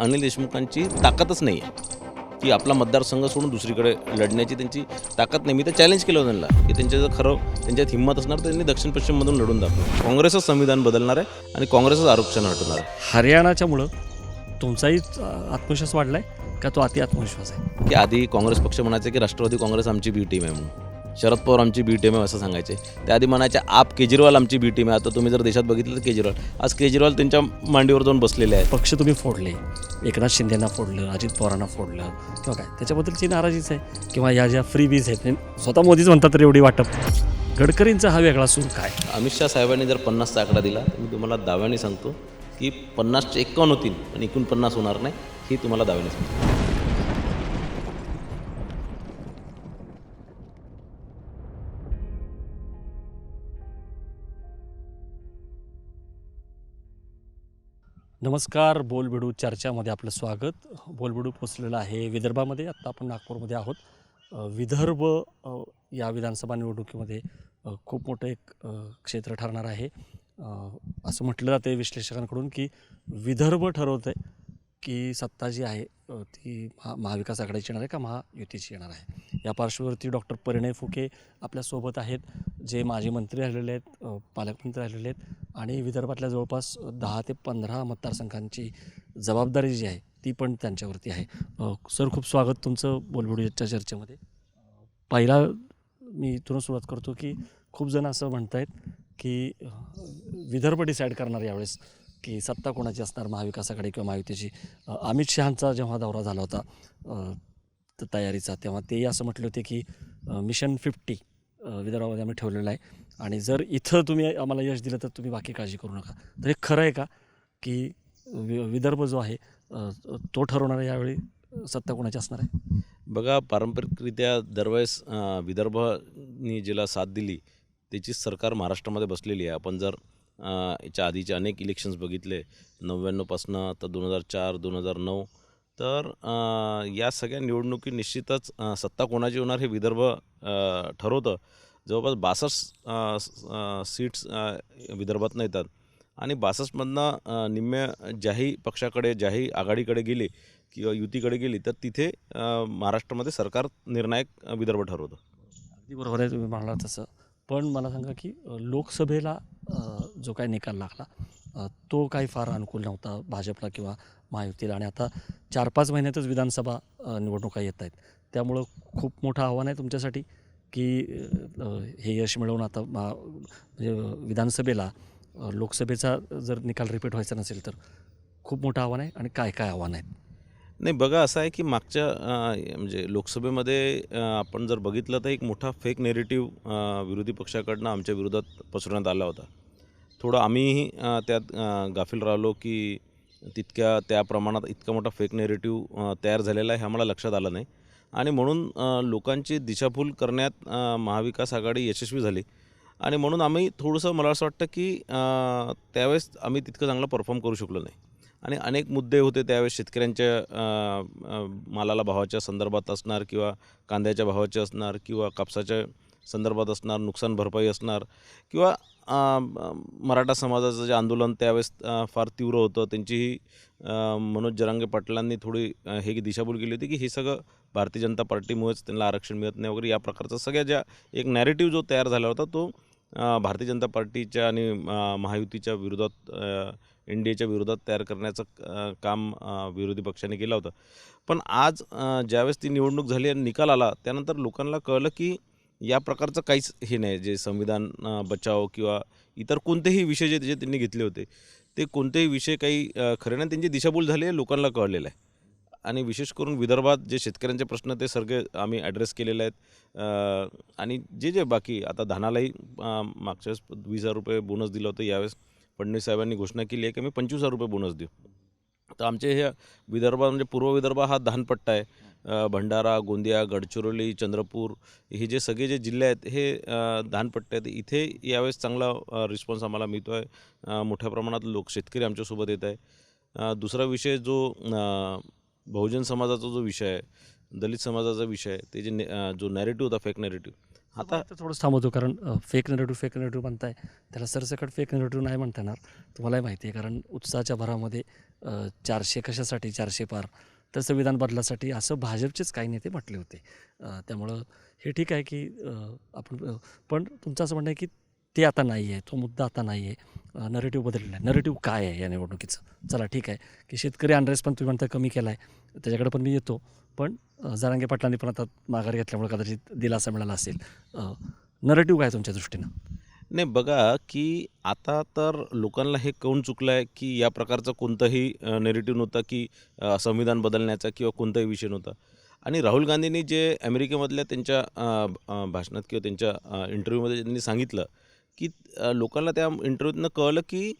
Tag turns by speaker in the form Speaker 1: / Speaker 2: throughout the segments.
Speaker 1: अनिल देशमुखांची ताकदच नाही आहे की आपला मतदारसंघ सोडून दुसरीकडे लढण्याची त्यांची ताकद नाही. मी तर चॅलेंज केलं होतं त्यांना की त्यांच्या जर खरं त्यांच्यात हिंमत असणार तर त्यांनी दक्षिण पश्चिममधून लढून दाखवलं. काँग्रेसच संविधान बदलणार आहे आणि काँग्रेसच आरक्षण हटवणार आहे.
Speaker 2: हरियाणाच्यामुळं तुमचाही आत्मविश्वास वाढला आहे का तो अति आत्मविश्वास आहे?
Speaker 1: की आधी काँग्रेस पक्ष म्हणायचे की राष्ट्रवादी काँग्रेस आमची बी टीम आहे म्हणून, शरद पवार आमची बी टीम आहे असं सांगायचे. त्याआधी म्हणायचे आप केजरीवाल आमची बी टीम आहे. आता तुम्ही जर देशात बघितलं तर केजरीवाल आज केजरीवाल त्यांच्या मांडीवर जाऊन बसलेले आहेत.
Speaker 2: पक्ष तुम्ही फोडले, एकनाथ शिंदेना फोडलं, अजित पवारांना फोडलं किंवा काय त्याच्याबद्दलची नाराजीच आहे किंवा या ज्या फ्री बीज आहेत म्हणजे स्वतः मोदीच म्हणतात तर एवढी वाटप. गडकरींचा हा वेगळा सूर काय?
Speaker 1: अमित शाह साहेबांनी जर 50चा आकडा दिला तर मी तुम्हाला दाव्याने सांगतो की 50चे 51 होतील पण 49 होणार नाही, ही तुम्हाला दाव्याने सांगतो.
Speaker 2: नमस्कार, बोलबिडू चर्चामध्ये आपलं स्वागत. बोलबिडू पोचलेलं आहे विदर्भामध्ये. आत्ता आपण नागपूरमध्ये आहोत. विदर्भ या विधानसभा निवडणुकीमध्ये खूप मोठं एक क्षेत्र ठरणार आहे. असं म्हटलं जाते विश्लेषकांकडून की विदर्भ ठरवतं आहे की सत्ता जी आहे ती महाविकास आघाडीची येणार आहे का महायुतीची येणार आहे. या पार्श्वभूमीवरती डॉक्टर परिणय फुके आपल्यासोबत आहेत, जे माजी मंत्री राहिलेले आहेत, पालकमंत्री राहिलेले आहेत आणि विदर्भातल्या जवळपास 10 ते 15 मतदारसंघांची जबाबदारी जी आहे ती पण त्यांच्यावरती आहे. सर, खूप स्वागत तुमचं बोलबिडूच्या चर्चेमध्ये. पहिला मी इथून सुरुवात करतो की खूप जण असं म्हणत आहेत की विदर्भ डिसाईड करणार यावेळेस की सत्ता कोणाची असणार, महाविकास आघाडी किंवा महायुतीची. अमित शहांचा जेव्हा दौरा झाला होता तयारीचा, तेव्हा तेही असं म्हटले होते की मिशन 50 विदर्भामध्ये आम्ही ठेवलेलं आहे आणि जर इथं तुम्ही आम्हाला यश दिलं तर तुम्ही बाकी काळजी करू नका. तर हे खरं आहे का की विदर्भ जो आहे तो ठरवणार आहे यावेळी सत्ता कोणाची असणार आहे?
Speaker 1: बघा, पारंपरिकरित्या दरवेळेस विदर्भानी जिला साथ दिली त्याचीच सरकार महाराष्ट्रामध्ये बसलेली आहे. आपण जर याच्या आधीचे अनेक इलेक्शन्स बघितले 99पासनं तर 2004 2009, तर या सगळ्या निवडणुकी निश्चितच सत्ता कोणाची होणार हे विदर्भ ठरवतं. जवळपास 62 सीट्स विदर्भातनं येतात आणि 62मधनं निम्म्या ज्याही पक्षाकडे ज्याही आघाडीकडे गेले किंवा युतीकडे गेली तर तिथे महाराष्ट्रामध्ये सरकार निर्णायक विदर्भ ठरवतं.
Speaker 2: अगदी बरोबर आहे तुम्ही म्हणाला तसं. पण मला सांगा की लोकसभेला जो काही निकाल लागला तो काही फार अनुकूल नव्हता भाजपला किंवा महायुतीला आणि आता 4-5 महिन्यातच विधानसभा निवडणुका येत आहेत. त्यामुळं खूप मोठं आव्हान आहे तुमच्यासाठी की हे यश मिळवून आता म्हणजे विधानसभेला लोकसभेचा जर निकाल रिपीट व्हायचा नसेल तर खूप मोठं आव्हान आहे आणि काय काय आव्हान आहेत?
Speaker 1: नाही, बघा असं आहे की मागच्या म्हणजे लोकसभेमध्ये आपण जर बघितलं तर एक मोठा फेक नेरेटिव्ह विरोधी पक्षाकडनं आमच्या विरोधात पसरवण्यात आला होता. थोडं आम्हीही त्यात गाफील राहिलो की त्या प्रमाणात इतका मोठा फेक नेरेटिव्ह तयार झालेला आहे हे आम्हाला लक्षात आलं नाही आणि म्हणून लोकांची दिशाभूल करण्यात महाविकास आघाडी यशस्वी झाली आणि म्हणून आम्ही थोडंसं, मला असं वाटतं की त्यावेळेस आम्ही तितकं चांगलं परफॉर्म करू शकलो नाही आणि अनेक मुद्दे होते त्यावेळेस. शेतकऱ्यांच्या मालाला भावाच्या संदर्भात असणार किंवा कांद्याच्या भावाचे असणार किंवा कापसाच्या संदर्भात असणार, नुकसान भरपाई असणार किंवा मराठा समाजाचं जे आंदोलन त्यावेळेस फार तीव्र होतं, त्यांचीही मनोज जरांगे पाटलांनी थोडी हे दिशाभूल केली होती की हे सगळं भारतीय जनता पार्टीमुळेच त्यांना आरक्षण मिळत नाही वगैरे. या प्रकारचा सगळ्या ज्या एक नॅरेटिव्ह जो तयार झाला होता तो भारतीय जनता पार्टीच्या आणि महायुतीच्या विरोधात, NDAच्या विरोधात तयार करण्याचं काम विरोधी पक्षाने केलं होतं. पण आज ज्यावेळेस ती निवडणूक झाली आणि निकाल आला त्यानंतर लोकांना कळलं की या प्रकारचं काहीच हे नाही. जे संविधान बचाव किंवा इतर कोणतेही विषय जे त्यांनी घेतले होते ते कोणतेही विषय काही खरे नाही. त्यांची दिशाभूल झाली आहे, लोकांना कळलेलं आहे. आणि विशेष करून विदर्भात जे शेतकऱ्यांचे प्रश्न ते सगळे आम्ही ॲड्रेस केलेले आहेत आणि जे बाकी आता धानालाही मागच्या वेळेस 20,000 रुपये बोनस दिलं होतं. यावेळेस फडणवीस साहेबांनी घोषणा केली आहे की मी 25,000 रुपये बोनस देऊ. तर आमचे हे विदर्भ म्हणजे पूर्व विदर्भ हा धानपट्टा आहे. भंडारा, गोंदिया, गडचिरोली, चंद्रपूर हे जे सगळे जे जिल्हे आहेत हे धानपट्टे आहेत. इथे यावेळेस चांगला रिस्पॉन्स आम्हाला मिळतो आहे. मोठ्या प्रमाणात शेतकरी आमच्यासोबत येत आहे. दुसरा विषय जो बहुजन समाजाचा जो विषय आहे, दलित समाजाचा विषय आहे, ते जो नॅरेटिव्ह होता फेक नॅरेटिव्ह आता
Speaker 2: आता थोडंच थांबवतो कारण फेक नेरेटिव्ह म्हणताय त्याला सरसकट फेक नेरेटिव्ह नाही म्हणता येणार. तुम्हालाही माहिती आहे कारण उत्साहाच्या भरामध्ये 400 कशासाठी 400 पार तर संविधान बदलासाठी असं भाजपचेच काही नेते म्हटले होते. त्यामुळं हे ठीक आहे की आपण पण तुमचं असं म्हणणं आहे की ते आता नाही आहे, तो मुद्दा आता नाही आहे, नरेटिव्ह बदललेला आहे. नरेटिव्ह काय आहे या निवडणुकीचं? चला ठीक आहे की शेतकरी अनरेस्ट पण तुम्ही म्हणता कमी केला आहे, त्याच्याकडे पण मी येतो. पण जरांगे पाटलांनी पण आता माघार घेतल्यामुळे कदाचित दिलासा मिळाला असेल. नरेटिव्ह काय तुमच्या दृष्टीनं?
Speaker 1: नाही बघा, की आता तर लोकांना हे कळून चुकलं आहे, की या प्रकारचा कोणताही नेरेटिव्ह नव्हता, की संविधान बदलण्याचा किंवा कोणताही विषय नव्हता. आणि राहुल गांधींनी जे अमेरिकेमधल्या त्यांच्या भाषणात किंवा त्यांच्या इंटरव्ह्यूमध्ये त्यांनी सांगितलं, की लोकांना त्या इंटरव्ह्यूतनं कळलं, की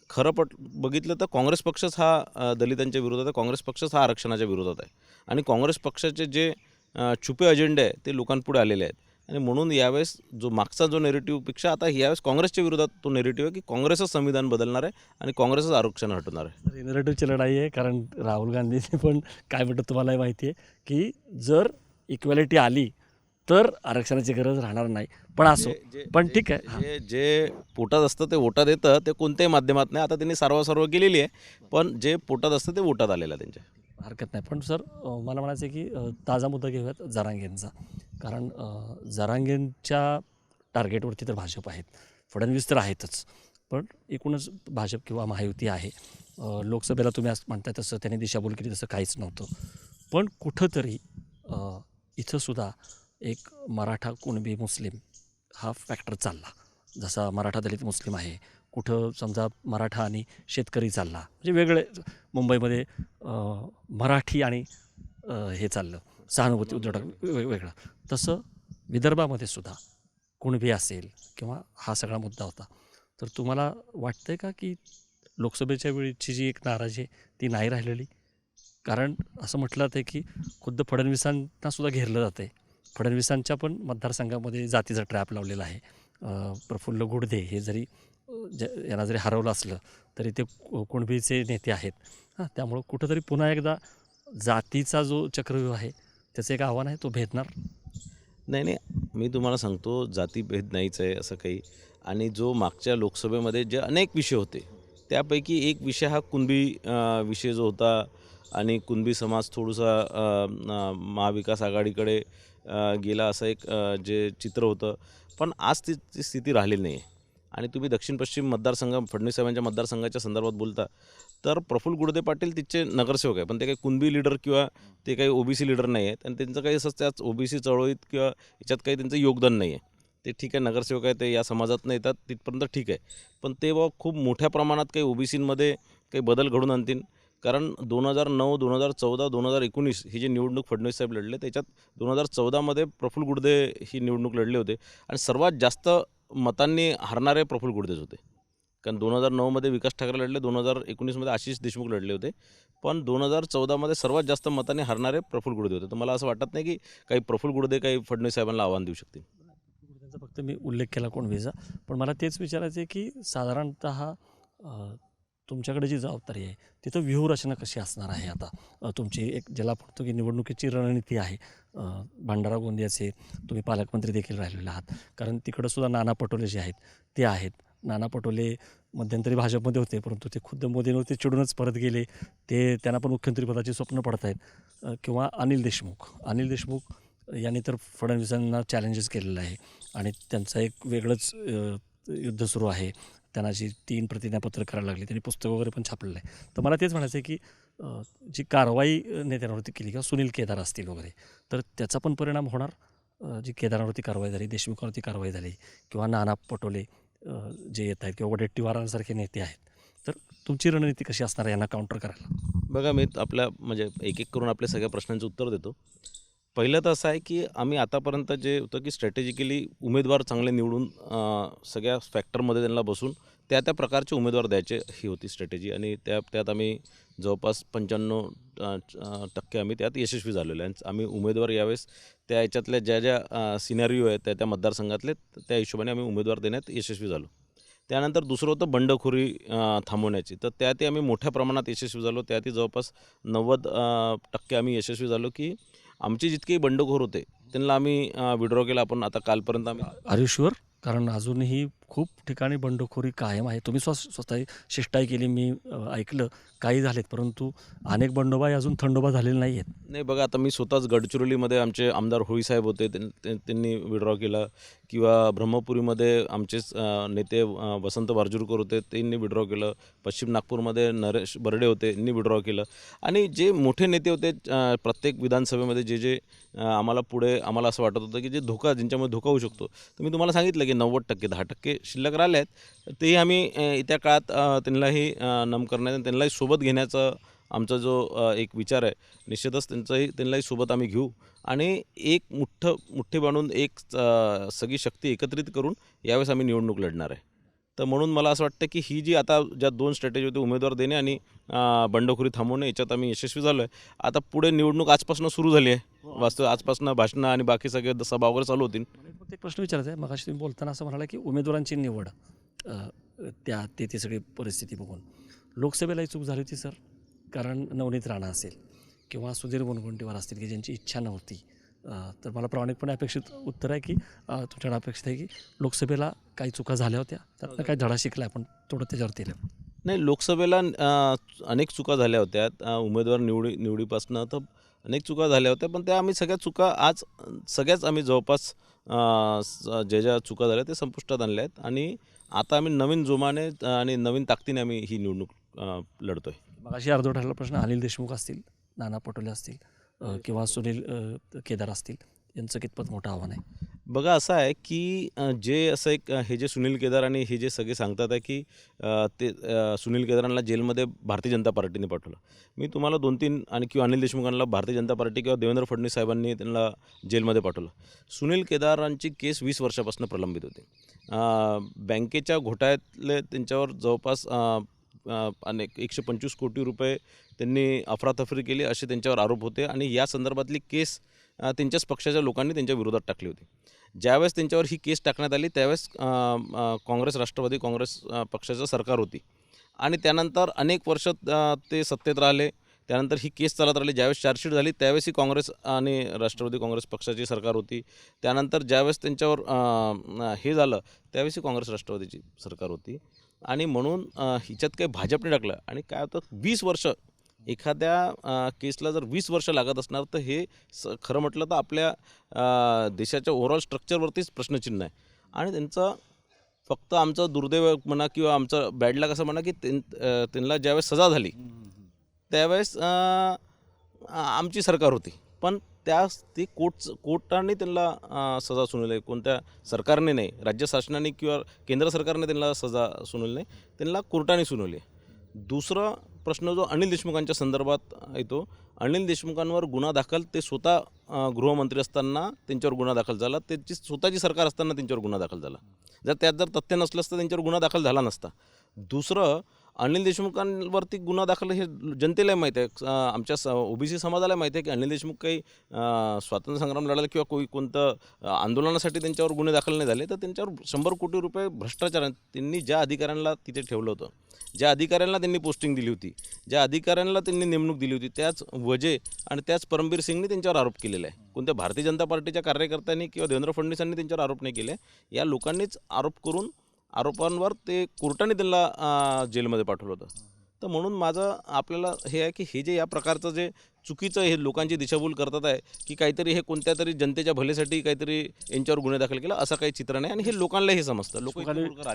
Speaker 1: खरं बघितलं तर काँग्रेस पक्षच हा दलितांच्या विरोधात आहे. काँग्रेस पक्षच हा आरक्षणाच्या विरोधात आहे. आणि काँग्रेस पक्षाचे जे छुपे अजेंडे आहे ते लोकांपुढे आलेले आहेत. आणि म्हणून यावेळेस जो मागचा जो नेरेटिव्हपेक्षा आता यावेळेस काँग्रेसच्या विरोधात तो नेरेटिव्ह आहे, की काँग्रेसच संविधान बदलणार आहे आणि काँग्रेसच आरक्षण हटवणार आहे.
Speaker 2: तर नरेटिव्हची लढाई आहे कारण राहुल गांधींनी पण काय म्हणतात तुम्हालाही माहिती आहे की जर इक्वॅलिटी आली तर आरक्षणाची गरज राहणार नाही. पण असो, पण ठीक आहे. हां.
Speaker 1: जे पोटात असतं ते वोटात येतं, ते कोणत्याही माध्यमात नाही. आता त्यांनी सारवासारव केलेली आहे, पण जे पोटात असतं ते वोटात आलेलं आहे त्यांच्या.
Speaker 2: हरकत नाही. पण सर मला म्हणायचं आहे की ताजा मुद्दा घेऊयात जरांगेंचा. कारण जरांगेंच्या टार्गेटवरती तर भाजप आहेत. फडणवीस तर आहेतच. पण एकूणच भाजप किंवा महायुती आहे. लोकसभेला तुम्ही असं म्हणताय तसं त्यांनी दिशाभूल केली तसं काहीच नव्हतं. पण कुठंतरी इथंसुद्धा एक मराठा, कुणबी, मुस्लिम हा फॅक्टर चालला. जसा मराठा, दलित, मुस्लिम आहे. कुठं समजा मराठा आणि शेतकरी चालला. म्हणजे वेगळे मुंबईमध्ये मराठी आणि हे चाललं सहानुभूती उद्धव वेगळं. तसं विदर्भामध्ये सुद्धा कुणबी असेल किंवा हा सगळा मुद्दा होता. तर तुम्हाला वाटतंय का की लोकसभेच्या वेळीची जी एक नाराजी आहे ती नाही राहिलेली? कारण असं म्हटलं जातं की खुद्द फडणवीसांना सुद्धा घेरलं जातं आहे. फडणवीसांच्या पण मतदारसंघामध्ये जातीचा ट्रॅप लावलेला आहे. प्रफुल्ल गुडदे हे जरी यांना जरी हरवलं असलं तरी ते कुणबीचे नेते आहेत. त्यामुळं कुठंतरी पुन्हा एकदा जातीचा जो चक्रव्यूह आहे त्याचं एक आव्हान आहे, तो भेदणार.
Speaker 1: नाही, नाही. मी तुम्हाला सांगतो जातीभेद नाहीच आहे असं काही. आणि जो मागच्या लोकसभेमध्ये जे अनेक विषय होते, त्यापैकी एक विषय हा कुणबी विषय जो होता आणि कुणबी समाज थोडासा महाविकास आघाडीकडे गेला असं एक जे चित्र होतं. पण आज ती स्थिती राहिलेली नाही आहे. आणि तुम्ही दक्षिण पश्चिम मतदारसंघ फडणवीस साहेबांच्या मतदारसंघाच्या संदर्भात बोलता, तर प्रफुल्ल गुडदे पाटील तिथचे नगरसेवक आहे. पण ते काही कुणबी लीडर किंवा ते काही ओबीसी लीडर नाही आहेत आणि त्यांचं काही असं त्याच ओबीसी चळवळीत किंवा याच्यात काही त्यांचं योगदान नाही आहे. ते ठीक आहे नगरसेवक आहे, ते या समाजातनं येतात तिथपर्यंत ठीक आहे. पण ते खूप मोठ्या प्रमाणात काही ओबीसींमध्ये काही बदल घडून आणतील. कारण 2009, 2014, 2019 ही जी निवडणूक फडणवीस साहेब लढले त्याच्यात 2014मध्ये प्रफुल्ल गुडदे ही निवडणूक लढले होते आणि सर्वात जास्त मतांनी हारणारे प्रफुल्ल गुडदेच होते. कारण 2009मध्ये विकास ठाकरे लढले, 2019मध्ये आशिष देशमुख लढले होते. पण 2014मध्ये सर्वात जास्त मतांनी हारणारे प्रफुल्ल गुडदे होते. तर मला असं वाटत नाही की काही प्रफुल्ल गुडदे काही फडणवीस साहेबांना आव्हान देऊ शकतील.
Speaker 2: त्यांचा फक्त मी उल्लेख केला कुणबीचा. पण मला तेच विचारायचं आहे की साधारणतः तुमच्याकडे जी जबाबदारी आहे तिथं व्यूहरचना कशी असणार आहे आता? तुमची एक ज्याला म्हणतो की निवडणुकीची रणनीती आहे. भंडारा गोंदियाचे तुम्ही पालकमंत्री देखील राहिलेले आहात. कारण तिकडं सुद्धा नाना पटोले जे आहेत ते आहेत. नाना पटोले मध्यंतरी भाजपमध्ये होते परंतु ते खुद्द मोदींवरती चिडूनच परत गेले. त्यांना पण मुख्यमंत्रीपदाची स्वप्न पडत आहेत. किंवा अनिल देशमुख यांनी तर फडणवीसांना चॅलेंजेस केलेलं आहे आणि त्यांचं एक वेगळंच युद्ध सुरू आहे. त्यांना जी 3 प्रतिज्ञापत्र करायला लागली, त्यांनी पुस्तक वगैरे पण छापलेलं आहे. तर मला तेच म्हणायचं आहे की जी कारवाई नेत्यांवरती केली किंवा सुनील केदार असतील वगैरे तर त्याचा पण परिणाम होणार. जी केदारांवरती कारवाई झाली, देशमुखांवरती कारवाई झाली किंवा नाना पटोले जे येत आहेत किंवा वडेट्टीवारांसारखे नेते आहेत. तर तुमची रणनीती कशी असणार आहे यांना काउंटर करायला?
Speaker 1: बघा मी आपल्या म्हणजे एक करून आपल्या सगळ्या प्रश्नांचं उत्तर देतो. पहिलं तर असं आहे की आम्ही आतापर्यंत जे होतं की स्ट्रॅटेजिकली उमेदवार चांगले निवडून सगळ्या फॅक्टरमध्ये त्यांना बसून त्या प्रकारचे उमेदवार द्यायचे ही होती स्ट्रॅटेजी. आणि त्यात आम्ही जवळपास 95% आम्ही त्यात यशस्वी झालेलो आहे. आम्ही उमेदवार यावेळेस त्या याच्यातल्या ज्या सिनॅरिओ आहेत त्या त्या त्या हिशोबाने आम्ही उमेदवार देण्यात यशस्वी झालो. त्यानंतर दुसरं होतं बंडखोरी थांबवण्याची. तर त्यातही आम्ही मोठ्या प्रमाणात यशस्वी झालो. त्यातही जवळपास 90% आम्ही यशस्वी झालो की आमचे जितकेही बंडखोर होते त्यांना आम्ही विड्रॉ केला. आपण आता कालपर्यंत आम्ही
Speaker 2: आर यू शुअर? कारण अजूनही खूप ठिकाणी बंडखोरी कायम आहे. तुम्ही स्वतः शिष्टाई केली, मी ऐकलं, काही झालेत, परंतु अनेक बंडोबाई अजून थंडोबा झालेले नाही आहेत.
Speaker 1: नाही बघा, आता मी स्वतःच गडचिरोलीमध्ये आमचे आमदार होळी साहेब होते, त्यांनी विड्रॉ केला. किंवा ब्रह्मपुरीमध्ये आमचेच नेते वसंत बारजूरकर होते, त्यांनी विड्रॉ केलं. पश्चिम नागपूरमध्ये नरेश बर्डे होते, त्यांनी विड्रॉ केलं. आणि जे मोठे नेते होते प्रत्येक विधानसभेमध्ये जे आम्हाला असं वाटत होतं की जे ज्यांच्यामुळे धोका होऊ शकतो, तर मी तुम्हाला सांगितलं की 90% 10% शिल्लक राहिले आहेत. तेही आम्ही येत्या काळात त्यांनाही नम करण्याचा, त्यांनाही सोबत घेण्याचा आमचा जो एक विचार आहे, निश्चितच त्यांनाही सोबत आम्ही घेऊ आणि एक मुठ्ठी बांधून एक सगळी शक्ती एकत्रित करून यावेळेस आम्ही निवडणूक लढणार आहे. तर म्हणून मला असं वाटतं की ही जी आता ज्या 2 स्ट्रॅटेजी होती, उमेदवार देणे आणि बंडखोरी थांबवणे, याच्यात आम्ही यशस्वी झालो आहे. आता पुढे निवडणूक आजपासून सुरू झाली आहे. वास्तव आजपासून भाषणं आणि बाकी सगळे सभा वगैरे चालू होतील.
Speaker 2: मला फक्त एक प्रश्न विचारायचा आहे. मगाशी तुम्ही बोलताना असं म्हणाला की उमेदवारांची निवड, ती सगळी परिस्थिती बघून लोकसभेलाही चूक झाली होती सर. कारण नवनीत राणा असेल किंवा सुधीर मुनगंटीवार असतील की ज्यांची इच्छा नव्हती. तर मला प्रामाणिकपणे अपेक्षित उत्तर आहे की तुमच्याकडे अपेक्षित आहे की लोकसभेला काही चुका झाल्या होत्या, त्यातनं काही धडा शिकला आपण, थोडं त्याच्यावरती येईल.
Speaker 1: नाही, लोकसभेला अनेक चुका झाल्या होत्या. उमेदवार निवडीपासनं तर अनेक चुका झाल्या होत्या, पण त्या आम्ही सगळ्याच आम्ही जवळपास ज्या चुका झाल्या ते संपुष्टात आणल्या आहेत. आणि आता आम्ही नवीन जोमाने आणि नवीन ताकदीने आम्ही ही निवडणूक लढतो आहे.
Speaker 2: मग अशी अर्धवट राहिला प्रश्न, अनिल देशमुख असतील, नाना पटोले असतील किंवा सुनील केदार असतील, यांचं कितपत मोठं आव्हान आहे?
Speaker 1: बघा, असं आहे की जे असं एक हे जे सुनील केदार आणि हे जे सगळे सांगतात आहे की सुनील केदारांना जेलमध्ये भारतीय जनता पार्टीने पाठवलं. मी तुम्हाला 2-3 आणि किंवा अनिल देशमुखांना भारतीय जनता पार्टी किंवा देवेंद्र फडणवीस साहेबांनी त्यांना जेलमध्ये पाठवलं. सुनील केदारांची केस 20 वर्षापासून प्रलंबित होती. बँकेच्या घोटाळ्यातले त्यांच्यावर जवळपास अनेक 125 कोटी रुपये त्यांनी अफरातफरी केली असे त्यांच्यावर आरोप होते. आणि या संदर्भातली केस त्यांच्याच पक्षाच्या लोकांनी त्यांच्या विरोधात टाकली होती. ज्यावेळेस त्यांच्यावर ही केस टाकण्यात आली त्यावेळेस राष्ट्रवादी काँग्रेस पक्षाचं सरकार होती. आणि त्यानंतर अनेक वर्ष ते सत्तेत राहिले. त्यानंतर ही केस चालत राहिली. ज्यावेळेस चार्जशीट झाली त्यावेळेसही काँग्रेस आणि राष्ट्रवादी काँग्रेस पक्षाची सरकार होती. त्यानंतर ज्यावेळेस त्यांच्यावर हे झालं त्यावेळेसही काँग्रेस राष्ट्रवादीची सरकार होती. आणि म्हणून हिच्यात काही भाजपने टाकलं. आणि काय होतं, 20 वर्ष एखाद्या केसला जर 20 वर्ष लागत असणार तर हे खरं म्हटलं तर आपल्या देशाच्या ओव्हरऑल स्ट्रक्चरवरतीच प्रश्नचिन्ह आहे. आणि त्यांचं फक्त आमचं दुर्दैव म्हणा किंवा आमचं बॅड लक असं म्हणा की त्यांना ज्यावेळेस सजा झाली त्यावेळेस आमची सरकार होती. पण ती कोर्टाने त्यांना सजा सुनावली. कोणत्या सरकारने नाही, राज्य शासनाने किंवा केंद्र सरकारने त्यांना सजा सुनावली नाही, त्यांना कोर्टाने सुनावली. दुसरा प्रश्न जो अनिल देशमुखांच्या संदर्भात येतो, अनिल देशमुखांवर गुन्हा दाखल ते स्वतः गृहमंत्री असताना त्यांच्यावर गुन्हा दाखल झाला. त्यांची स्वतःची सरकार असताना त्यांच्यावर गुन्हा दाखल झाला. जर तथ्य नसलं असतं त्यांच्यावर गुन्हा दाखल झाला नसता. दुसरं, अनिल देशमुखांवरती गुन्हा दाखल हे जनतेलाही माहीत आहे, आमच्या ओबीसी समाजाला माहीत आहे की अनिल देशमुख काही स्वातंत्र्य संग्राम लढायला किंवा कोणतं आंदोलनासाठी त्यांच्यावर गुन्हे दाखल नाही झाले. तर त्यांच्यावर 100 कोटी रुपये भ्रष्टाचार, त्यांनी ज्या अधिकाऱ्यांना तिथे ठेवलं होतं, ज्या अधिकाऱ्यांना त्यांनी पोस्टिंग दिली होती, ज्या अधिकाऱ्यांना त्यांनी नेमणूक दिली होती, त्याच वजे आणि त्याच परमबीर सिंगने त्यांच्यावर आरोप केलेला आहे. कोणत्या भारतीय जनता पार्टीच्या कार्यकर्त्यांनी किंवा देवेंद्र फडणवीसांनी त्यांच्यावर आरोप नाही केले. या लोकांनीच आरोप करून आरोपांवर ते कोर्टाने त्यांना जेलमध्ये पाठवलं होतं. तर म्हणून माझं आपल्याला हे आहे की हे जे या प्रकारचं जे चुकीचं हे लोकांची दिशाभूल करतात आहे की काहीतरी हे कोणत्या तरी जनतेच्या भलेसाठी काहीतरी यांच्यावर गुन्हे दाखल केला, असं काही चित्र नाही. आणि हे लोकांना हे समजतं.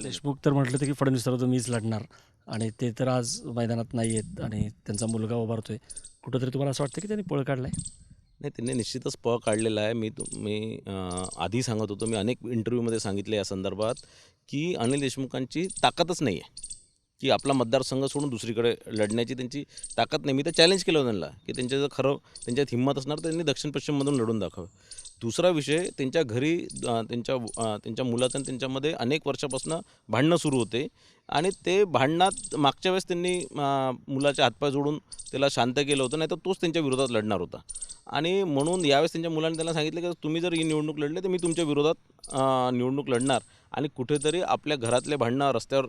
Speaker 2: देशमुख तर म्हटलं तर की फडणवीस तर मीच लढणार, आणि ते तर आज मैदानात नाही आहेत आणि त्यांचा मुलगा उभारतोय. कुठंतरी तुम्हाला असं वाटतं की त्यांनी पळ काढला आहे?
Speaker 1: नाही, त्यांनी निश्चितच पळ काढलेला आहे. मी आधी सांगत होतो, मी अनेक इंटरव्ह्यूमध्ये सांगितले या संदर्भात की अनिल देशमुखांची ताकदच नाही आहे की आपला मतदारसंघ सोडून दुसरीकडे लढण्याची त्यांची ताकद नाही. मी तर चॅलेंज केलं होतं त्यांना की त्यांच्यात हिंमत असणार तर त्यांनी दक्षिण पश्चिममधून लढून दाखवावं. दुसरा विषय, त्यांच्या घरी त्यांच्या मुलाचं आणि त्यांच्यामध्ये अनेक वर्षापासून भांडणं सुरू होते. आणि ते भांडणात मागच्या वेळेस त्यांनी मुलाचे हातपाय जोडून त्याला शांत केलं होतं, नाही तर तोच त्यांच्या विरोधात लढणार होता. आणि म्हणून यावेळेस त्यांच्या मुलांनी त्यांना सांगितलं की तुम्ही जर ही निवडणूक लढले तर मी तुमच्या विरोधात निवडणूक लढणार. आणि कुठेतरी आपल्या घरातले भांडणं रस्त्यावर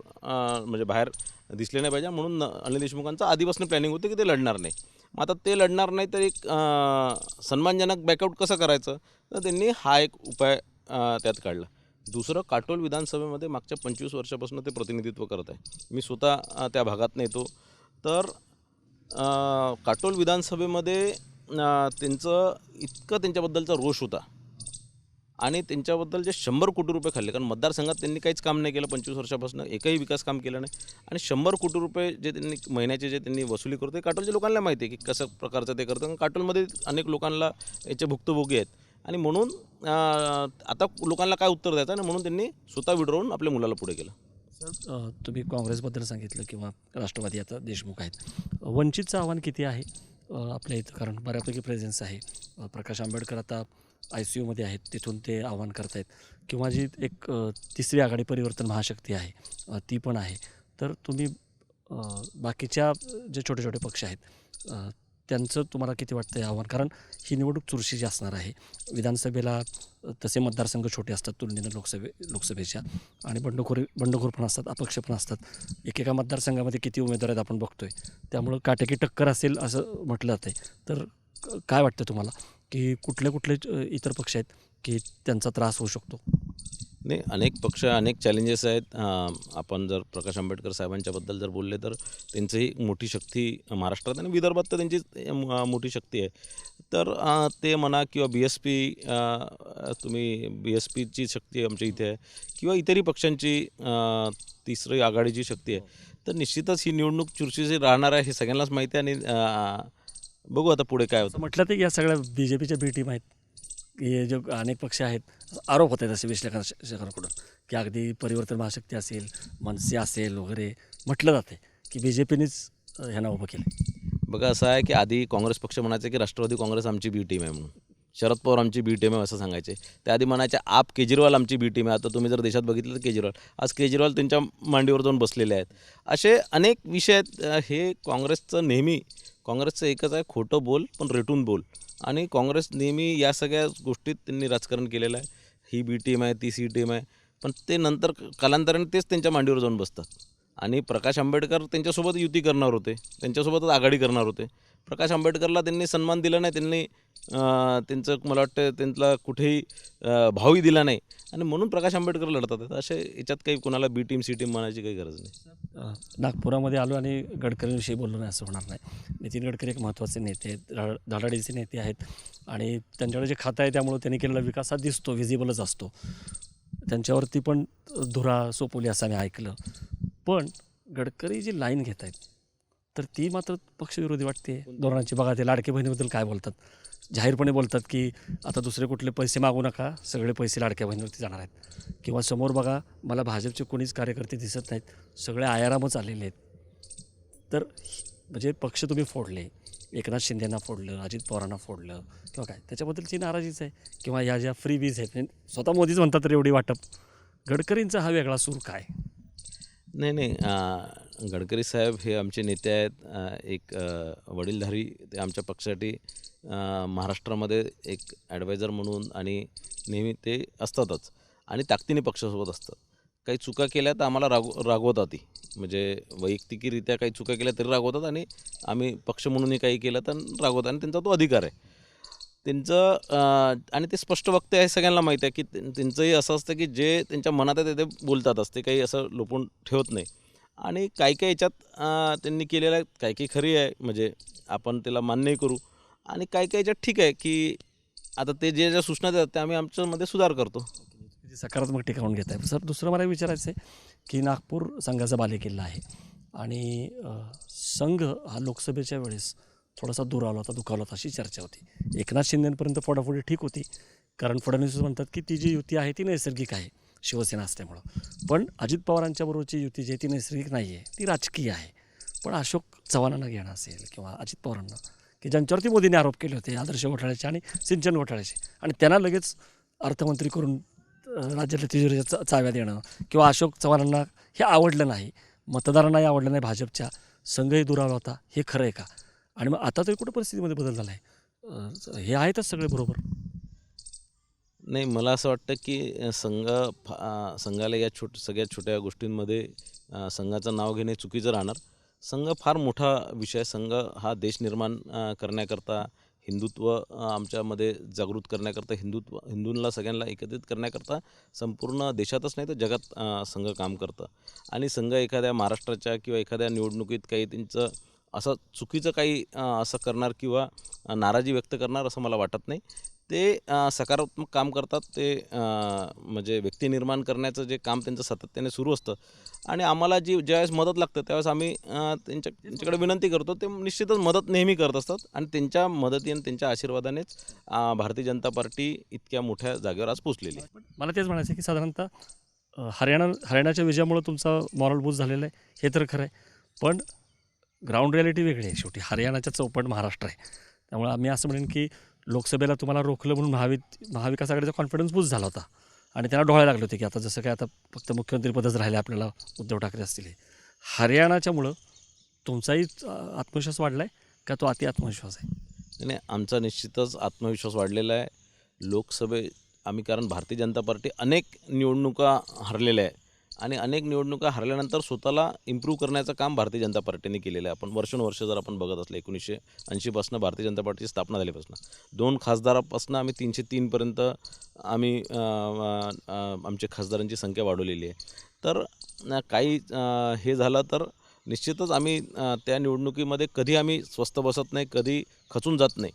Speaker 1: म्हणजे बाहेर दिसले नाही पाहिजे, म्हणून अनिल देशमुखांचं आधीपासून प्लॅनिंग होतं की ते लढणार नाही. मग आता ते लढणार नाही तर एक सन्मानजनक बॅकआउट कसं करायचं, तर त्यांनी हा एक उपाय त्यात काढला. दुसरं, काटोल विधानसभेमध्ये मागच्या 25 वर्षापासून ते प्रतिनिधित्व करत आहे. मी स्वतः त्या भागात येतो. तर काटोल विधानसभेमध्ये त्यांचं इतकं त्यांच्याबद्दलचा रोष होता आणि त्यांच्याबद्दल जे 100 कोटी रुपये खाल्ले, कारण मतदारसंघात त्यांनी काहीच काम नाही केलं 25 वर्षापासून, एकही विकास काम केलं नाही. आणि 100 कोटी रुपये जे त्यांनी महिन्याचे जे त्यांनी वसुली करतो, काटोलच्या लोकांना माहिती आहे की कसं प्रकारचं ते करतं. कारण काटोलमध्ये अनेक लोकांना याचे भुक्तभोगी आहेत आणि म्हणून आता लोकांना काय उत्तर द्यायचं, आणि म्हणून त्यांनी स्वतः विड्रॉवून आपल्या मुलाला पुढे केलं.
Speaker 2: सर, तुम्ही काँग्रेसबद्दल सांगितलं किंवा राष्ट्रवादी आता देशमुख आहेत. वंचितचं आव्हान किती आहे आपल्या इथं? कारण बऱ्यापैकी प्रेझेन्स आहे. प्रकाश आंबेडकर आता ICUमध्ये आहेत, तिथून ते आव्हान करतायत. किंवा जी एक तिसरी आघाडी परिवर्तन महाशक्ती आहे, ती पण आहे. तर तुम्ही बाकीच्या जे छोटे छोटे पक्ष आहेत, त्यांचं तुम्हाला किती वाटतं आहे आव्हान? कारण ही निवडणूक चुरशीची असणार आहे. विधानसभेला तसे मतदारसंघ छोटे असतात तुलनेनं लोकसभेच्या, आणि बंडखोर पण असतात, अपक्ष पण असतात. एकेका मतदारसंघामध्ये किती उमेदवार आहेत आपण बघतोय. त्यामुळं काटेकी टक्कर असेल असं म्हटलं जातं आहे. तर काय वाटतं तुम्हाला की कुठले इतर पक्ष आहेत की त्यांचा त्रास होऊ शकतो?
Speaker 1: नाही, अनेक पक्ष, अनेक चॅलेंजेस आहेत. आपण जर प्रकाश आंबेडकर साहेबांच्याबद्दल जर बोलले तर त्यांचीही मोठी शक्ती महाराष्ट्रात आणि विदर्भात तर त्यांची मोठी शक्ती आहे. तर ते म्हणा किंवा तुम्ही BSPची शक्ती आमच्या इथे आहे किंवा इतरही पक्षांची तिसरी आघाडीची शक्ती आहे. तर निश्चितच ही निवडणूक चुरशीची राहणार आहे, हे सगळ्यांनाच माहिती आहे. आणि बघू आता पुढे काय
Speaker 2: असं
Speaker 1: होतं.
Speaker 2: म्हटलं तर की या सगळ्या BJPच्या बी टीम आहेत, की हे जे अनेक पक्ष आहेत, आरोप होत आहेत असे विश्लेषकांकडून, की अगदी परिवर्तन महाशक्ती असेल, मनसे असेल वगैरे, म्हटलं जाते की BJPनेच ह्यांना उभं केलं.
Speaker 1: बघा, असं आहे की आधी काँग्रेस पक्ष म्हणायचे की राष्ट्रवादी काँग्रेस आमची बी टीम आहे म्हणून, शरद पवार आमची बी टीम आहे असं सांगायचे. त्याआधी म्हणायचे आप केजरीवाल आमची बी टीम आहे. आता तुम्ही जर देशात बघितलं तर आज केजरीवाल त्यांच्या मांडीवर जाऊन बसलेले आहेत. असे अनेक विषय आहेत. हे काँग्रेसचं एकच आहे, खोटं बोल पण रेटून बोल. आणि काँग्रेस नेहमी या सगळ्या गोष्टीत त्यांनी राजकारण केलेलं आहे. ही बी टीम आहे, ती सी टीम आहे, पण ते नंतर कालांतराने तेच त्यांच्या मांडीवर जाऊन बसतात. आणि प्रकाश आंबेडकर त्यांच्यासोबत युती करणार होते, त्यांच्यासोबतच आघाडी करणार होते. प्रकाश आंबेडकरला त्यांनी सन्मान दिला नाही, त्यांनी त्यांचं, मला वाटतं त्यांना कुठेही भावही दिला नाही, आणि म्हणून प्रकाश आंबेडकर लढतात आहेत. असे याच्यात काही कोणाला बी टीम सी टीम म्हणायची काही गरज नाही.
Speaker 2: नागपुरामध्ये आलो आणि गडकरींविषयी बोललो नाही असं होणार नाही. नितीन गडकरी एक महत्त्वाचे नेते आहेत, धडाडीचे नेते आहेत, आणि त्यांच्याकडे जे खातं आहे त्यामुळे त्यांनी केलेला विकास हा दिसतो, विजिबलच असतो. त्यांच्यावरती पण धुरा सोपवली असं आम्ही ऐकलं. पण गडकरी जी लाईन घेत आहेत तर ती मात्र पक्षविरोधी वाटते. धोरणाची बघा, ते लाडके बहिणीबद्दल काय बोलतात, जाहीरपणे बोलतात की आता दुसरे कुठले पैसे मागू नका, सगळे पैसे लाडक्या बहिणीवरती जाणार आहेत. किंवा समोर बघा, मला भाजपचे कोणीच कार्यकर्ते दिसत नाहीत, सगळे आयारामच आलेले आहेत. तर म्हणजे पक्ष तुम्ही फोडले, एकनाथ शिंदेंना फोडलं, अजित पवारांना फोडलं किंवा काय, त्याच्याबद्दलची नाराजीच आहे. किंवा या ज्या फ्री वीज आहेत, म्हणजे स्वतः मोदीच म्हणतात तर एवढी वाटप, गडकरींचा हा वेगळा सूर काय?
Speaker 1: नाही, गडकरी साहेब हे आमचे नेते आहेत. एक वडीलधारी, ते आमच्या पक्षासाठी महाराष्ट्रामध्ये एक ॲडवायझर म्हणून आणि नेहमी ते असतातच, आणि ताकदीने पक्षासोबत असतात. काही चुका केल्या तर आम्हाला रागवतातही, म्हणजे वैयक्तिकरित्या काही चुका केल्या तरी रागवतात, आणि आम्ही पक्ष म्हणूनही काही केलं तर रागवतात, आणि त्यांचा तो अधिकार आहे त्यांचं. आणि ते स्पष्ट वक्ते आहे, सगळ्यांना माहीत आहे की त्यांचंही असं असतं की जे त्यांच्या मनात आहे ते बोलतात असते, काही असं लपवून ठेवत नाही. आणि काही काही याच्यात त्यांनी केलेलं आहे, काही काही खरी आहे, म्हणजे आपण त्याला मान्यही करू, आणि काही काही याच्यात ठीक आहे की आता ते जे ज्या सूचना देतात त्या आम्ही आमच्यामध्ये सुधार करतो.
Speaker 2: सकारात्मक टिकावून घेत आहे. सर, दुसरं मला विचारायचं आहे की नागपूर संघाचा बालेकिल्ला आहे, आणि संघ हा लोकसभेच्या वेळेस थोडासा दुरावला होता, दुखावला होता, अशी चर्चा होती. एकनाथ शिंदेपर्यंत फोडाफोडी ठीक होती, कारण फडणवीस म्हणतात की ती जी युती आहे ती नैसर्गिक आहे शिवसेना असल्यामुळं. पण अजित पवारांच्याबरोबरची युती जी आहे ती नैसर्गिक नाही आहे, ती राजकीय आहे. पण अशोक चव्हाणांना घेणं असेल किंवा अजित पवारांना, की ज्यांच्यावरती मोदींनी आरोप केले होते आदर्श घोटाळ्याचे आणि सिंचन घोटाळ्याचे, आणि त्यांना लगेच अर्थमंत्री करून राज्यातल्या तिजोरीच्या चाव्या देणं, किंवा अशोक चव्हाणांना हे आवडलं नाही, मतदारांनाही आवडलं नाही, भाजपच्या संघही दुरावला होता, हे खरं आहे का? आणि मग आता तरी कुठं परिस्थितीमध्ये बदल झाला आहे? हे आहेतच सगळे बरोबर?
Speaker 1: नाही, मला असं वाटतं की संघाला या सगळ्या छोट्या गोष्टींमध्ये संघाचं नाव घेणे चुकीचं राहणार. संघ फार मोठा विषय आहे. संघ हा देश निर्माण करण्याकरता, हिंदुत्व आमच्यामध्ये जागृत करण्याकरता, हिंदूंना सगळ्यांना एकत्रित करण्याकरता संपूर्ण देशातच नाही तर जगात संघ काम करतं. आणि संघ एखाद्या महाराष्ट्राच्या किंवा एखाद्या निवडणुकीत काही त्यांचं असं चुकीचं काही असं करणार किंवा नाराजी व्यक्त करणार असं मला वाटत नाही. ते सकारात्मक काम करतात. ते म्हणजे व्यक्ती निर्माण करण्याचं जे काम त्यांचं सातत्याने सुरू असतं आणि आम्हाला ज्यावेळेस मदत लागते त्यावेळेस आम्ही त्यांच्याकडे विनंती करतो. ते निश्चितच मदत नेहमी करत असतात आणि त्यांच्या मदतीने त्यांच्या आशीर्वादानेच भारतीय जनता पार्टी इतक्या मोठ्या जागेवर आज पोचलेली आहे.
Speaker 2: मला तेच म्हणायचं आहे की साधारणतः हरियाणाच्या विजयामुळं तुमचा मॉरल बूस्ट झालेला आहे, हे तर खरं आहे. पण ग्राउंड रिॲलिटी वेगळी आहे. शेवटी हरियाणाच्या चौपट महाराष्ट्र आहे. त्यामुळे आम्ही असं म्हणेन की लोकसभेला तुम्हाला रोखलं म्हणून महाविकास आघाडीचा कॉन्फिडन्स बूस्ट झाला होता आणि त्यांना डोळ्याला लागले होते की आता जसं काय आता फक्त मुख्यमंत्रीपदच राहिले आपल्याला, उद्धव ठाकरे असतील हे. हरियाणाच्यामुळं तुमचाही आत्मविश्वास वाढला आहे का तो अति आत्मविश्वास आहे?
Speaker 1: नाही, आमचा निश्चितच आत्मविश्वास वाढलेला आहे. आम्ही कारण भारतीय जनता पार्टी अनेक निवडणुका हरलेल्या आहे आणि अनेक निवडणुका हरल्यानंतर स्वतःला इम्प्रूव्ह करण्याचं काम भारतीय जनता पार्टीने केलेलं आहे. आपण वर्षानुवर्ष जर आपण बघत असलं 1980पासून भारतीय जनता पार्टीची स्थापना झाल्यापासून 2 खासदारापासून आम्ही 303पर्यंत आम्ही आमच्या खासदारांची संख्या वाढवलेली आहे. तर काही हे झालं तर निश्चितच आम्ही त्या निवडणुकीमध्ये कधी आम्ही स्वस्थ बसत नाही, कधी खचून जात नाही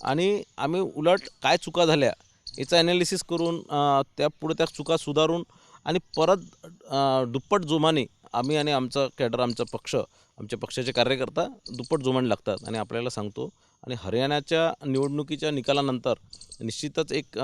Speaker 1: आणि आम्ही उलट काय चुका झाल्या याचं ॲनालिसिस करून त्यापुढे त्या चुका सुधारून आणि परत दुप्पट जोमाने आम्ही आणि आमचा कॅडर, आमच्या पक्षाचे कार्यकर्ता दुप्पट जोमाने लागतात आणि आपल्याला सांगतो. आणि हरियाणाच्या निवडणुकीच्या निकालानंतर निश्चितच एक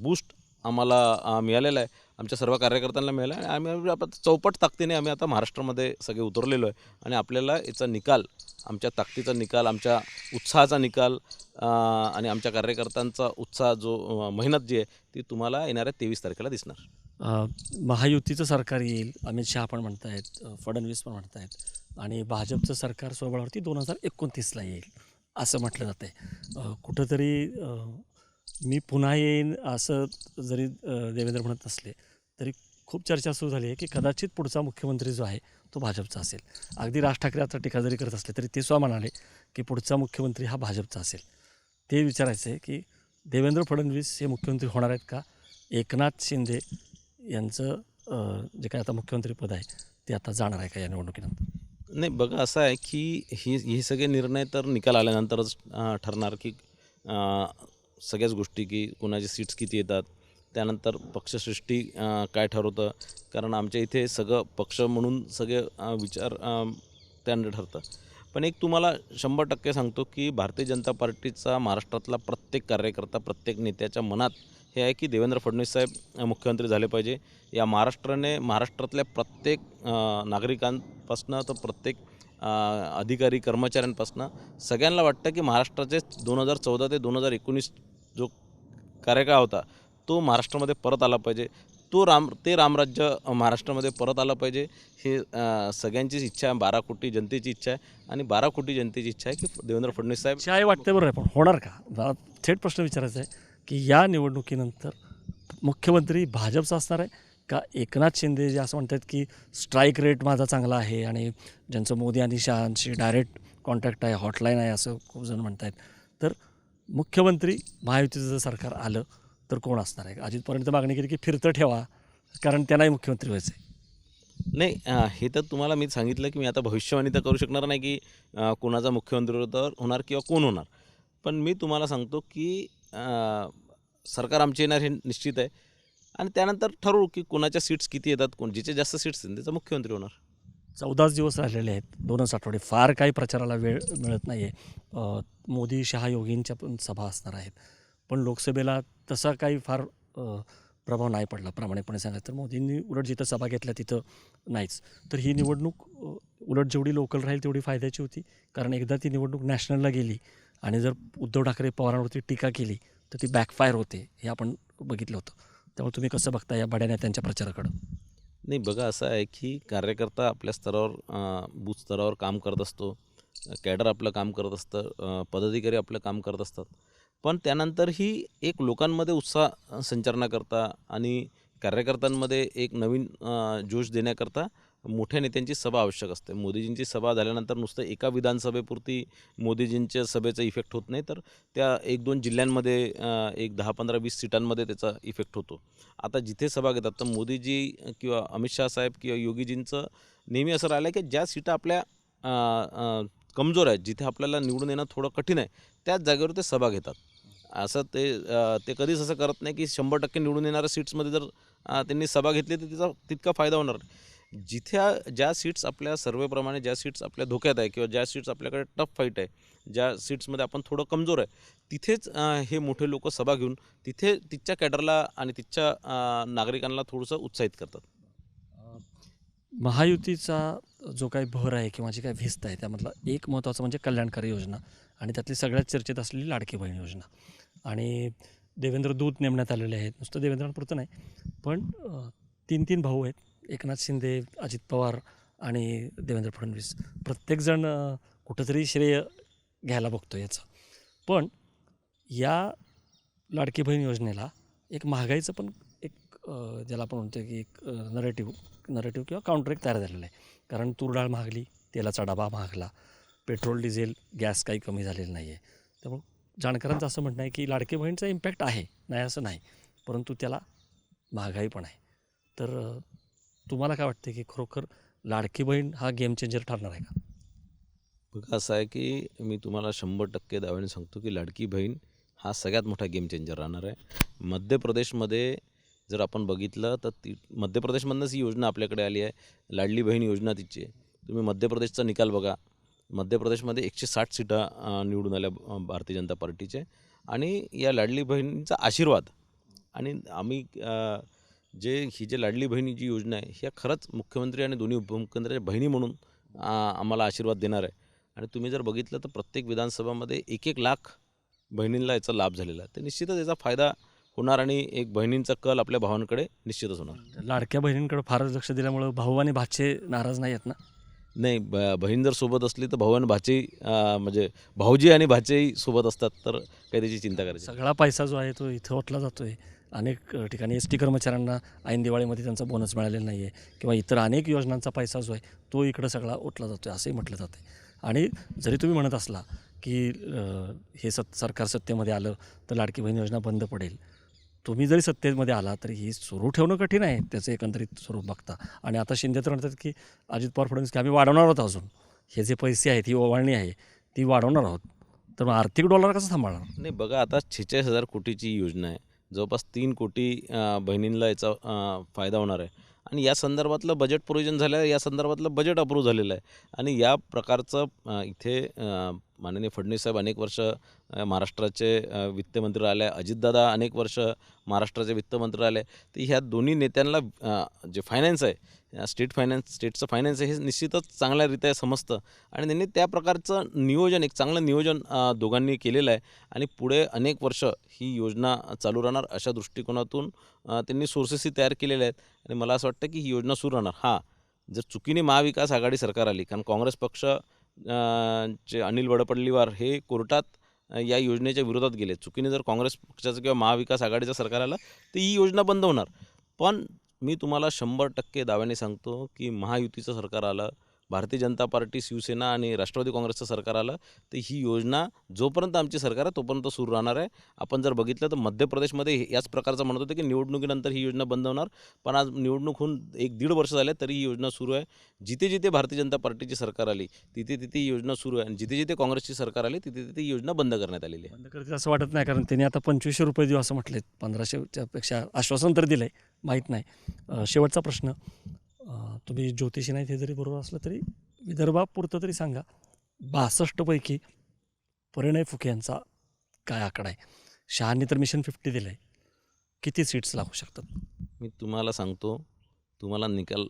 Speaker 1: बूस्ट आम्हाला मिळालेला आहे. आमच्या सर्व कार्यकर्त्यांना मिळाला आहे आणि आम्ही आता चौपट ताकदीने आम्ही आता महाराष्ट्रामध्ये सगळे उतरलेलो आहे आणि आपल्याला याचा निकाल, आमच्या ताकदीचा निकाल, आमच्या उत्साहाचा निकाल आणि आमच्या कार्यकर्त्यांचा उत्साह जो मेहनत जी आहे ती तुम्हाला येणाऱ्या 23 तारखेला दिसणार.
Speaker 2: महायुतीचं सरकार येईल, अमित शहा पण म्हणत आहेत, फडणवीस पण म्हणत आहेत आणि भाजपचं सरकार स्वबळावरती 2029ला येईल असं म्हटलं जातं आहे. कुठंतरी मी पुन्हा येईन असं जरी देवेंद्र म्हणत नसले तरी खूप चर्चा सुरू झाली आहे की कदाचित पुढचा मुख्यमंत्री जो आहे तो भाजपचा असेल. अगदी राज ठाकरे आता टीका जरी करत असले तरी ते स्वतः म्हणाले की पुढचा मुख्यमंत्री हा भाजपचा असेल. ते विचारायचं आहे की देवेंद्र फडणवीस हे मुख्यमंत्री होणार आहेत का? एकनाथ शिंदे यांचं जे काय आता मुख्यमंत्रीपद आहे ते आता जाणार आहे का या निवडणुकीनंतर?
Speaker 1: नाही, बघा असं आहे की ही सगळे निर्णय तर निकाल आल्यानंतरच ठरणार की सगळ्याच गोष्टी की कोणाचे सीट्स किती येतात, त्यानंतर पक्षसृष्टी काय ठरवतं. कारण आमच्या इथे सगळं पक्ष म्हणून सगळे विचार त्यानं ठरतं. पण एक तुम्हाला 100% सांगतो की भारतीय जनता पार्टीचा महाराष्ट्रातला प्रत्येक कार्यकर्ता, प्रत्येक नेत्याच्या मनात हे आहे की देवेंद्र फडणवीस साहेब मुख्यमंत्री झाले पाहिजे. या महाराष्ट्रातल्या प्रत्येक नागरिकांपासनं तर प्रत्येक अधिकारी कर्मचाऱ्यांपासनं सगळ्यांना वाटतं की महाराष्ट्राचे 2014 ते 2019 जो कार्यकाळ होता तो महाराष्ट्रामध्ये परत आला पाहिजे. ते रामराज्य महाराष्ट्रामध्ये परत आलं पाहिजे. हे सगळ्यांचीच इच्छा आहे, 12 कोटी जनतेची इच्छा आहे आणि 12 कोटी जनतेची इच्छा आहे की देवेंद्र फडणवीस साहेब.
Speaker 2: काय वाटतं बरं आहे, पण होणार का? मला थेट प्रश्न विचारायचा आहे की या निवडणुकीनंतर मुख्यमंत्री भाजपचा असणार आहे का एकनाथ शिंदे, जे असं म्हणतात की स्ट्राईक रेट माझा चांगला आहे आणि ज्यांचं मोदी आणि शहांशी डायरेक्ट कॉन्टॅक्ट आहे, हॉटलाईन आहे, असं खूप जण म्हणत आहेत. तर मुख्यमंत्री महायुतीचं जर सरकार आलं तर कोण असणार आहे? अजित पवारांनी मागणी केली की फिरतं ठेवा, कारण त्यांनाही मुख्यमंत्री व्हायचं आहे.
Speaker 1: नाही, हे तर तुम्हाला मी सांगितलं की मी आता भविष्यवाणी तर करू शकणार नाही की कोणाचा मुख्यमंत्री होणार किंवा कोण होणार. पण मी तुम्हाला सांगतो की सरकार आमचे येणार हे निश्चित आहे आणि त्यानंतर ठरवू की कोणाच्या सीट्स किती येतात, जिचे जास्त सीट्स आहेत त्याचा मुख्यमंत्री होणार.
Speaker 2: 14 दिवस राहिलेले आहेत, 2च आठवडे, फार काही प्रचाराला वेळ मिळत नाही आहे. मोदी शहा योगींच्या पण सभा असणार आहेत, पण लोकसभेला तसा काही फार प्रभाव नाही पडला. प्रामाणिकपणे सांगायचं तर मोदींनी उलट जिथं सभा घेतल्या तिथं नाहीच. तर ही निवडणूक उलट जेवढी लोकल राहील तेवढी फायद्याची होती, कारण एकदा ती निवडणूक नॅशनलला गेली आणि जर उद्धव ठाकरे पवारांवरती टीका केली तर ती बॅकफायर होते, हे आपण बघितलं होतं. त्यामुळे तुम्ही कसं बघता या बड्या नेत्यांच्या प्रचाराकडं?
Speaker 1: नाही, बघा असं आहे की कार्यकर्ता आपल्या स्तरावर बूथ स्तरावर काम करत असतो, कॅडर आपलं काम करत असतं, पदाधिकारी आपलं काम करत असतात. पण त्यानंतरही एक लोकांमध्ये उत्साह संचारण्याकरता आणि कार्यकर्त्यांमध्ये एक नवीन जोश देण्याकरता मोठ्या नेत्यांची सभा आवश्यक असते. मोदीजींची सभा झाल्यानंतर नुसतं एका विधानसभेपुरती मोदीजींच्या सभेचा इफेक्ट होत नाही, तर त्या 1-2 जिल्ह्यांमध्ये एक 10, 15, 20 सीटांमध्ये त्याचा इफेक्ट होतो. आता जिथे सभा घेतात तर मोदीजी किंवा अमित शाह साहेब किंवा योगीजींचं नेहमी असं राहिलं आहे की ज्या सीटा आपल्या कमजोर आहेत, जिथे आपल्याला निवडून येणं थोडं कठीण आहे, त्याच जागेवर ते सभा घेतात. असं ते कधीच असं करत नाही की 100% निवडून येणाऱ्या सीट्समध्ये जर त्यांनी सभा घेतली तर तिचा तितका फायदा होणार नाही. ज्या सीट्स आपल्या सर्वेप्रमाणे ज्या सीट्स आपल्या धोक्यात आहे किंवा ज्या सीट्स आपल्याकडे टफ फाईट आहे, ज्या सीट्समध्ये आपण थोडं कमजोर आहे, तिथेच हे मोठे लोक सभा घेऊन तिथे तिथच्या कॅडरला आणि तिथच्या नागरिकांना थोडंसं उत्साहित करतात.
Speaker 2: महायुतीचा जो काही भर आहे किंवा जी काही भिस्त आहे त्यामधला एक महत्त्वाचं म्हणजे कल्याणकारी योजना आणि त्यातली सगळ्यात चर्चेत असलेली लाडकी बहीण योजना. आणि देवेंद्र दूत नेमण्यात आलेले आहेत. नुसतं देवेंद्रांपुरतं नाही, पण 3 भाऊ आहेत. एकनाथ शिंदे, अजित पवार आणि देवेंद्र फडणवीस. प्रत्येकजण कुठंतरी श्रेय घ्यायला बघतो याचं. पण या लाडकी बहीण योजनेला एक महागाईचं पण एक ज्याला आपण म्हणतो की एक नरेटिव्ह किंवा काउंटर एक तयार झालेलं आहे. कारण तूर डाळ महागली, तेलाचा डबा महागला, पेट्रोल डिझेल गॅस काही कमी झालेलं नाही आहे. त्यामुळं जाणकारांचं असं म्हणणं आहे की लाडकी बहीणचा इम्पॅक्ट आहे, नाही असं नाही, परंतु त्याला महागाई पण आहे. तर तुम्हाला काय वाटते की खरोखर लाडकी बहीण हा गेम चेंजर ठरणार आहे का?
Speaker 1: बघा असं आहे की मी तुम्हाला 100% दाव्याने सांगतो की लाडकी बहीण हा सगळ्यात मोठा गेम चेंजर राहणार आहे. मध्य प्रदेशमध्ये जर आपण बघितलं तर मध्य प्रदेशमधूनच ही योजना आपल्याकडे आली आहे. लाडली बहीण योजना तिची आहे. तुम्ही मध्य प्रदेशचा निकाल बघा. मध्य प्रदेशमध्ये 160 सीटा निवडून आल्या भारतीय जनता पार्टीचे. आणि या लाडली बहिणींचा आशीर्वाद आणि आम्ही ही लाडली बहिणी जी योजना आहे, ह्या खरंच मुख्यमंत्री आणि दोन्ही उपमुख्यमंत्र्यांच्या बहिणी म्हणून आम्हाला आशीर्वाद देणार आहे. आणि तुम्ही जर बघितलं तर प्रत्येक विधानसभामध्ये 1-1 लाख बहिणींना याचा लाभ झालेला आहे. तर निश्चितच याचा फायदा होणार आणि एक बहिणींचा कल आपल्या भावांकडे निश्चितच होणार.
Speaker 2: लाडक्या बहिणींकडे फारच लक्ष दिल्यामुळं भाऊ आणि भाचे नाराज नाही आहेत ना?
Speaker 1: नाही, बहीण जर सोबत असली तर भाऊ आणि भाची म्हणजे भाऊजी आणि भाचेही सोबत असतात, तर काही त्याची चिंता करायची.
Speaker 2: सगळा पैसा जो आहे तो इथं ओतला जातो आहे. अनेक ठिकाणी एस टी कर्मचाऱ्यांना ऐन दिवाळीमध्ये त्यांचा बोनस मिळालेला नाही आहे किंवा इतर अनेक योजनांचा पैसा जो आहे तो इकडं सगळा ओतला जातो आहे असंही म्हटलं जातं आहे. आणि जरी तुम्ही म्हणत असला की हे सरकार सत्तेमध्ये आलं तर लाडकी बहीण योजना बंद पडेल, तुम्ही जरी सत्तेमध्ये आला तरी ही सुरू ठेवणं कठीण आहे त्याचं एकंदरीत स्वरूप बघता. आणि आता शिंदे तर म्हणतात की अजित पवार फडणवीस की आम्ही वाढवणार आहोत, अजून हे जे पैसे आहेत ही ओवाळणी आहे ती वाढवणार आहोत. तर मग आर्थिक डॉलर कसं सांभाळणार?
Speaker 1: नाही बघा, आता 46,000 कोटीची योजना आहे. जवळपास 3 कोटी बहिणींना याचा फायदा होणार आहे. आणि या संदर्भातलं बजेट प्रोव्हिजन झालं आहे, या संदर्भातलं बजेट अप्रूव्ह झालेलं आहे. आणि या प्रकारचं इथे माननीय फडणवीस साहेब अनेक वर्ष महाराष्ट्राचे वित्तमंत्री राहिले, अजितदादा अनेक वर्ष महाराष्ट्राचे वित्तमंत्री राहिले. तर ह्या दोन्ही नेत्यांना जे फायनान्स आहे, स्टेटचं फायनान्स आहे, हे निश्चितच चांगल्यारीत्या समजतं. आणि त्यांनी त्या प्रकारचं नियोजन, एक चांगलं नियोजन दोघांनी केलेलं आहे. आणि पुढे अनेक वर्ष ही योजना चालू राहणार अशा दृष्टिकोनातून त्यांनी सोर्सेसही तयार केलेले आहेत. आणि मला असं वाटतं की ही योजना सुरू राहणार. हां, जर चुकीने महाविकास आघाडी सरकार आली, कारण काँग्रेस पक्ष चे अनिल वडपल्लीवार हे कोर्टात या योजनेच्या विरोधात गेले. चुकीने जर काँग्रेस पक्षाचं किंवा महाविकास आघाडीचं सरकार आलं तर ही योजना बंद होणार. पण मी तुम्हाला 100% दाव्याने सांगतो की महायुतीचं सरकार आलं, भारतीय जनता पार्टी, शिवसेना आणि राष्ट्रवादी काँग्रेसचं सरकार आलं, तर ही योजना जोपर्यंत आमची सरकार आहे तोपर्यंत सुरू राहणार आहे. आपण जर बघितलं तर मध्य प्रदेशमध्ये याच प्रकारचं म्हणत होते की निवडणुकीनंतर ही योजना बंद होणार. पण आज निवडणूक होऊन 1-1.5 वर्ष झाले तरी ही योजना सुरू आहे. जिथे जिथे भारतीय जनता पार्टीची सरकार आली तिथे तिथे ही योजना सुरू आहे. आणि जिथे जिथे काँग्रेसची सरकार आली तिथे तिथे ही योजना बंद करण्यात आलेली आहे.
Speaker 2: बंद करतील असं वाटत नाही, कारण त्यांनी आता 2500 रुपये देऊ असं म्हटले. 1500च्या पेक्षा आश्वासन तर दिलं आहे, माहीत नाही. शेवटचा प्रश्न, तुम्ही ज्योतिषी नाहीत हे जरी बरोबर असलं तरी विदर्भापुरतं तरी सांगा, 62 पैकी परिणय फुके यांचा काय आकडा आहे? शहांनी तर मिशन 50 दिलं आहे. किती सीट्स लागू शकतात?
Speaker 1: मी तुम्हाला सांगतो, तुम्हाला निकाल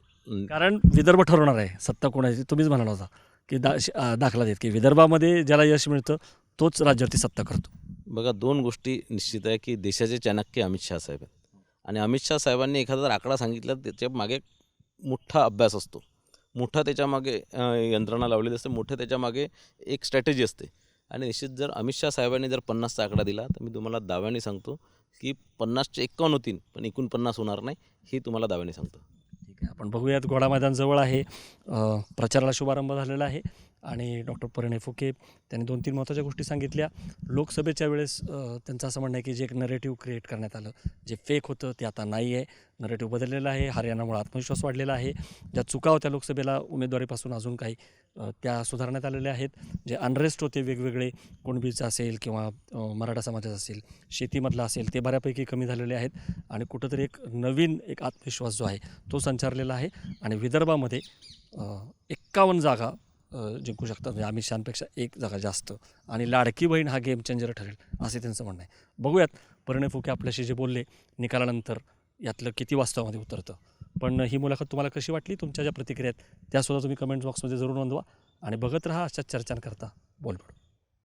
Speaker 2: कारण विदर्भ ठरवणार आहे सत्ता कोणाची. तुम्हीच म्हणाला होता की दाखला देत की विदर्भामध्ये ज्याला यश मिळतं तोच राज्यावरती सत्ता करतो.
Speaker 1: बघा, 2 गोष्टी निश्चित आहे की देशाचे चाणक्य अमित शाह साहेब आहेत. आणि अमित शाह साहेबांनी एखादा जर आकडा सांगितला तर त्याच्या मागे मोठा अभ्यास असतो, मोठा त्याच्यामागे यंत्रणा लावलेली असते, मोठं त्याच्यामागे एक स्ट्रॅटेजी असते. आणि निश्चित जर अमित शाह साहेबांनी जर 50चा आकडा दिला तर मी तुम्हाला दाव्याने सांगतो की 50चे 51 होतील, पण 49 होणार नाही, हे तुम्हाला दाव्याने सांगतो.
Speaker 2: ठीक आहे, आपण बघूयात. घोडा मैदान जवळ आहे, प्रचाराला शुभारंभ झालेला आहे आणि डॉक्टर परिणय फुके त्यांनी 2-3 महत्त्वाच्या गोष्टी सांगितल्या. लोकसभेच्या वेळेस त्यांचं असं म्हणणं आहे की जे एक नरेटिव्ह क्रिएट करण्यात आलं, जे फेक होतं ते आता नाही आहे, नरेटिव्ह बदललेलं आहे. हरियाणामुळे आत्मविश्वास वाढलेला आहे. ज्या चुका होत्या लोकसभेला उमेदवारीपासून अजून काही त्या सुधारण्यात आलेल्या आहेत. जे अनरेस्ट होते वेगवेगळे, कुणबीचं असेल किंवा मराठा समाजाचं असेल, शेतीमधला असेल, ते बऱ्यापैकी कमी झालेले आहेत आणि कुठंतरी एक नवीन एक आत्मविश्वास जो आहे तो संचारलेला आहे आणि विदर्भामध्ये 51 जागा जिंकू शकतात, म्हणजे अमित शहांपेक्षा 1 जागा जास्त आणि लाडकी बहीण हा गेम चेंजर ठरेल असे त्यांचं म्हणणं आहे. बघूयात परिणय फुके आपल्याशी जे बोलले निकालानंतर यातलं किती वास्तवामध्ये उतरतं. पण ही मुलाखत तुम्हाला कशी वाटली, तुमच्या ज्या प्रतिक्रिया आहेत त्यासुद्धा तुम्ही कमेंट बॉक्समध्ये जरूर नोंदवा आणि बघत राहा अशाच चर्चांकरता बोलबडू.